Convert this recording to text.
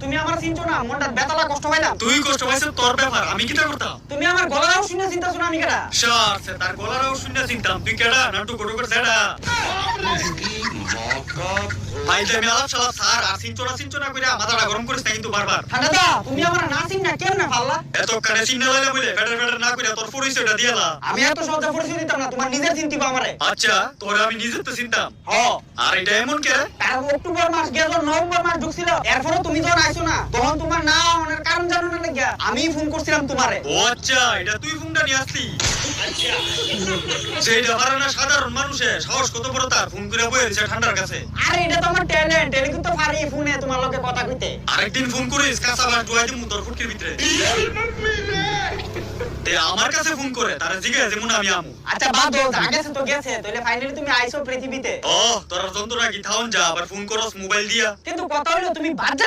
তুমি আমার চিনছো না, মনটা বেতালা কষ্ট পাইলাম। তুই কষ্ট পাইছ তোর ব্যাপার, আমি কিটা করতাম? তুমি আমার গলাও শুনে চিন্তাছো না আমি কেডা? শার সে তার গলারও শুনে চিনতাম, তুই কেডা? নাটু কোটো করে সেডা ফাইলে আমি আলাপ সালাপ সার আর চিনচো না কইরা মাথাটা গরম করিস না কিন্তু বারবার। ঠান্ডা তুমি আমার না চিন না কেমনে পারলা? এত কানে চিন্না লাইলা বলে ফেডার না কইরা তোর পরিচয়টা দিয়ালা। আমি এত সহজে পরিচয় দিতাম না, তোমার নিজের চিন্তিবা আমারে। আচ্ছা তোর আমি নিজের তো চিনতাম। হ, আর এটা এমন কে? কারণ অক্টোবর মাস গেল, নভেম্বর মাস ঢুকছিল, এরপরে তুমি যখন আইছো না তখন তোমার না অনেক কারণ জানো না নাকি? আমি ফোন করছিলাম তোমারে। ও আচ্ছা, এটা তুই ফোনটা নিয়ে আসলি? সেইটা পারে না সাধারণ মানুষের সাহস কত বড়, তার ফোন করে বয়ে দিছে ঠান্ডার কাছে। আরে এটা তো আমার ট্যালেন্ট, এটা কিন্তু পারি ফোনে তোমার লগে কথা কইতে। আরেকদিন ফোন করিস কাঁচা বাস ডুয়াই দিমু তোর ফুটকির ভিতরে। তে আমার কাছে ফোন করে তারা জিজ্ঞাসা যেমন আমি আমু। আচ্ছা বাদ দাও, যা গেছে তো গেছে, তাহলে ফাইনালি তুমি আইছো পৃথিবীতে। ও তোর যন্ত্রণা কি থাউন যা, আবার ফোন করস মোবাইল দিয়া। কিন্তু কথা হলো তুমি বাজার